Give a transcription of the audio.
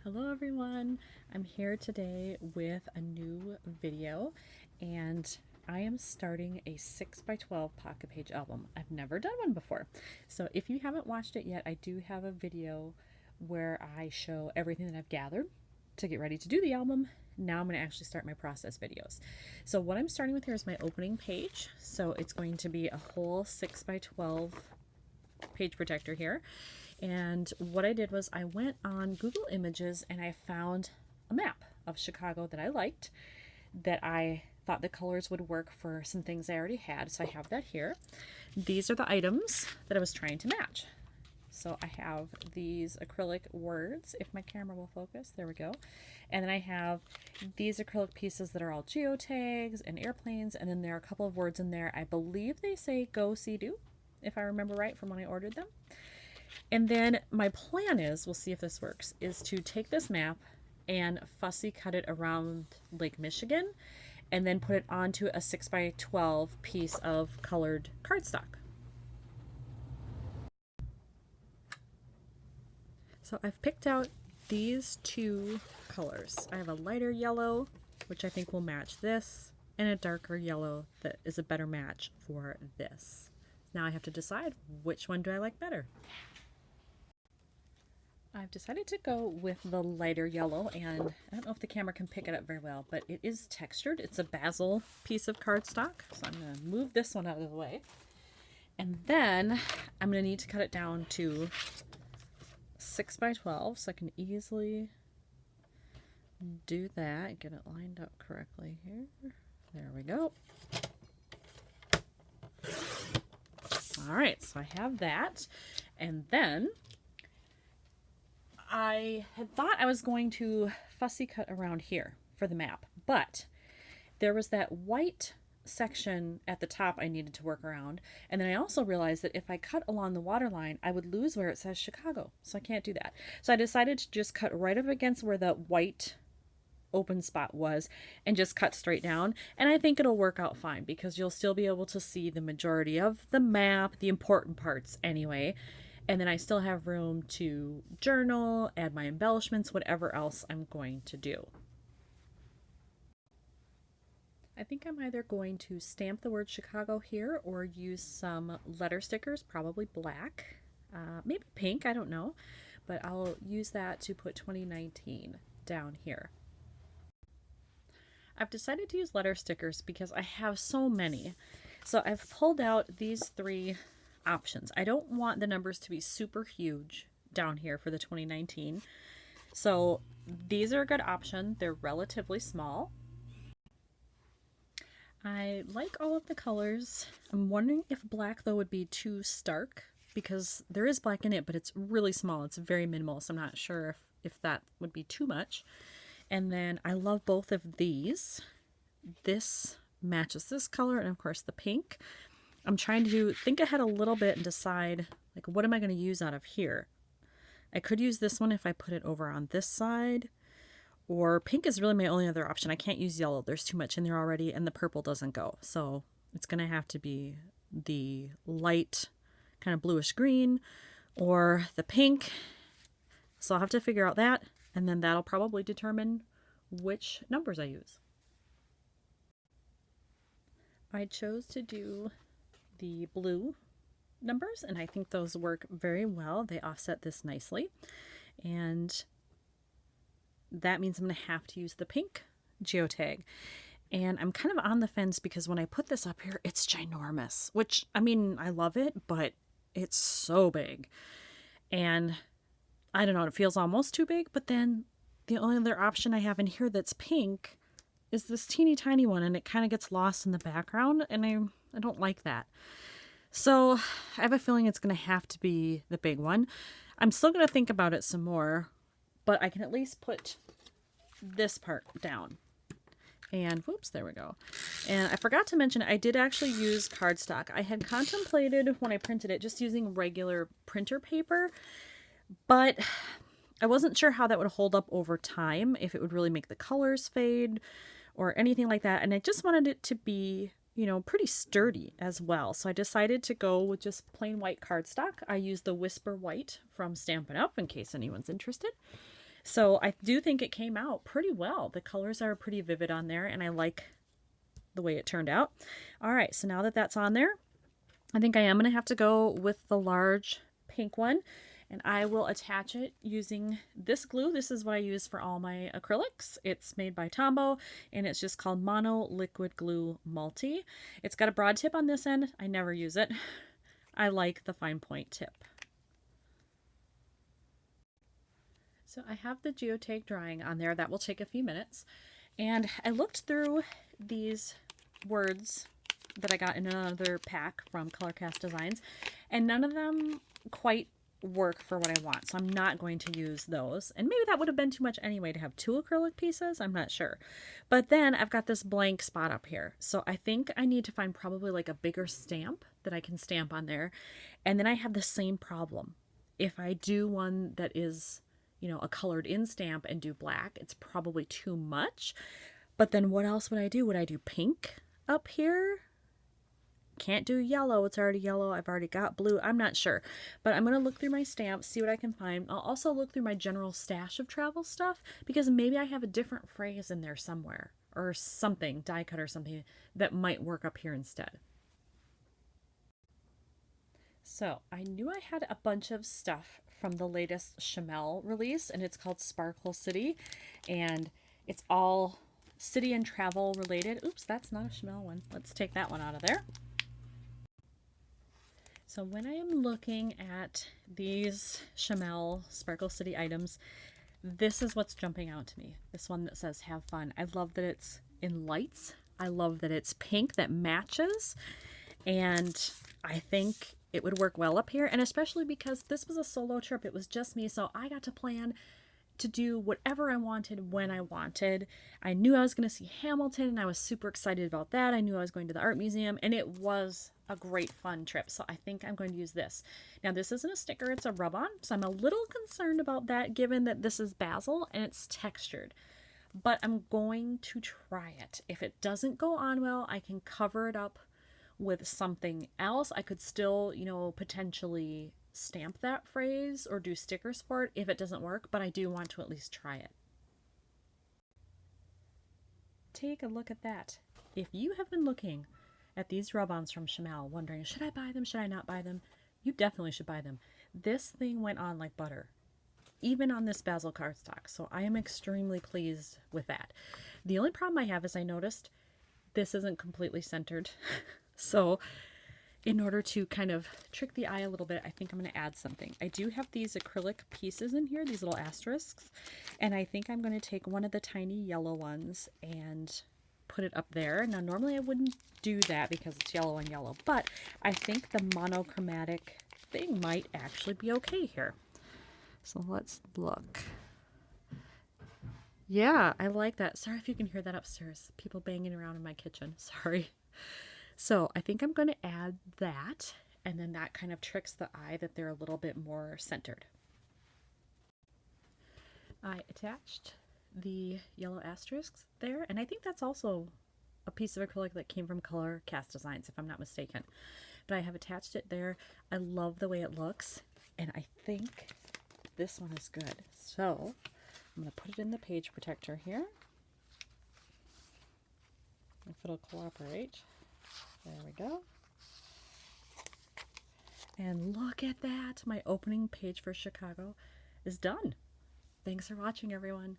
Hello everyone, I'm here today with a new video and I am starting a 6x12 pocket page album. I've never done one before. So if you haven't watched it yet, I do have a video where I show everything that I've gathered to get ready to do the album. Now I'm going to actually start my process videos. So what I'm starting with here is my opening page. So it's going to be a whole 6x12 page protector here. And what I did was I went on Google Images and I found a map of Chicago that I liked, that I thought the colors would work for some things I already had. So I have that here. These are the items that I was trying to match. So I have these acrylic words, if my camera will focus, there we go. And then I have these acrylic pieces that are all geotags and airplanes, and then there are a couple of words in there. I believe they say go see do, if I remember right from when I ordered them. And then my plan is, we'll see if this works, is to take this map and fussy cut it around Lake Michigan and then put it onto a 6x12 piece of colored cardstock. So I've picked out these two colors. I have a lighter yellow, which I think will match this, and a darker yellow that is a better match for this. Now I have to decide which one do I like better. I've decided to go with the lighter yellow, and I don't know if the camera can pick it up very well, but it is textured. It's a basil piece of cardstock, so I'm going to move this one out of the way. And then I'm going to need to cut it down to 6x12, so I can easily do that. Get it lined up correctly here. There we go. All right, so I have that. And then I had thought I was going to fussy cut around here for the map, but there was that white section at the top I needed to work around. And then I also realized that if I cut along the waterline, I would lose where it says Chicago. So I can't do that. So I decided to just cut right up against where the white open spot was and just cut straight down. And I think it'll work out fine because you'll still be able to see the majority of the map, the important parts anyway. And then I still have room to journal, add my embellishments, whatever else I'm going to do. I think I'm either going to stamp the word Chicago here or use some letter stickers, probably black, maybe pink, I don't know. But I'll use that to put 2019 down here. I've decided to use letter stickers because I have so many. So I've pulled out these three options. I don't want the numbers to be super huge down here for the 2019. So these are a good option. They're relatively small. I like all of the colors. I'm wondering if black though would be too stark because there is black in it, but it's really small. It's very minimal. So I'm not sure if that would be too much. And then I love both of these. This matches this color and of course the pink. I'm trying to think ahead a little bit and decide, like, what am I going to use out of here? I could use this one if I put it over on this side, or pink is really my only other option. I can't use yellow. There's too much in there already, and the purple doesn't go. So it's going to have to be the light kind of bluish green or the pink. So I'll have to figure out that, and then that'll probably determine which numbers I use. I chose to do the blue numbers, and I think those work very well. They offset this nicely, and that means I'm going to have to use the pink geotag. And I'm kind of on the fence because when I put this up here, it's ginormous, which, I mean, I love it, but it's so big. And I don't know, it feels almost too big, but then the only other option I have in here that's pink is this teeny tiny one, and it kind of gets lost in the background, and I don't like that. So I have a feeling it's going to have to be the big one. I'm still going to think about it some more, but I can at least put this part down. And whoops, there we go. And I forgot to mention, I did actually use cardstock. I had contemplated when I printed it just using regular printer paper, but I wasn't sure how that would hold up over time, if it would really make the colors fade or anything like that. And I just wanted it to be, you know, pretty sturdy as well. So I decided to go with just plain white cardstock. I used the Whisper White from Stampin' Up! In case anyone's interested. So I do think it came out pretty well. The colors are pretty vivid on there, and I like the way it turned out. All right, so now that that's on there, I think I am going to have to go with the large pink one, and I will attach it using this glue. This is what I use for all my acrylics. It's made by Tombow, and it's just called Mono Liquid Glue Multi. It's got a broad tip on this end. I never use it. I like the fine point tip. So I have the geotag drying on there. That will take a few minutes. And I looked through these words that I got in another pack from Colorcast Designs, and none of them quite work for what I want. So I'm not going to use those. And maybe that would have been too much anyway to have 2 acrylic pieces. I'm not sure. But then I've got this blank spot up here. So I think I need to find probably like a bigger stamp that I can stamp on there. And then I have the same problem. If I do one that is, you know, a colored in stamp and do black, it's probably too much. But then what else would I do? Would I do pink up here? Can't do yellow. It's already yellow. I've already got blue. I'm not sure. But I'm going to look through my stamps, see what I can find. I'll also look through my general stash of travel stuff, because maybe I have a different phrase in there somewhere, or something, die cut or something, that might work up here instead. So I knew I had a bunch of stuff from the latest Chamel release, and it's called Sparkle City, and it's all city and travel related. Oops, that's not a Chamel one. Let's take that one out of there. So when I am looking at these Chamel Sparkle City items, this is what's jumping out to me. This one that says have fun. I love that it's in lights. I love that it's pink that matches. And I think it would work well up here. And especially because this was a solo trip. It was just me. So I got to plan to do whatever I wanted when I wanted. I knew I was going to see Hamilton, and I was super excited about that. I knew I was going to the art museum, and it was a great fun trip. So I think I'm going to use this. Now this isn't a sticker, it's a rub-on. So I'm a little concerned about that given that this is basil and it's textured. But I'm going to try it. If it doesn't go on well, I can cover it up with something else. I could still, you know, potentially stamp that phrase or do stickers for it if it doesn't work, but I do want to at least try it. Take a look at that. If you have been looking at these rub-ons from Chamel wondering, should I buy them, should I not buy them, you definitely should buy them. This thing went on like butter, even on this basil cardstock, so I am extremely pleased with that. The only problem I have is I noticed this isn't completely centered. So in order to kind of trick the eye a little bit, I think I'm going to add something. I do have these acrylic pieces in here, these little asterisks, and I think I'm going to take one of the tiny yellow ones and put it up there. Now normally I wouldn't do that because it's yellow and yellow, but I think the monochromatic thing might actually be okay here. So let's look. Yeah, I like that. Sorry if you can hear that upstairs. People banging around in my kitchen. Sorry. So I think I'm going to add that, and then that kind of tricks the eye that they're a little bit more centered. I attached the yellow asterisks there, and I think that's also a piece of acrylic that came from Colorcast Designs, if I'm not mistaken. But I have attached it there. I love the way it looks, and I think this one is good. So I'm going to put it in the page protector here. If it'll cooperate. There we go. And look at that. My opening page for Chicago is done. Thanks for watching, everyone.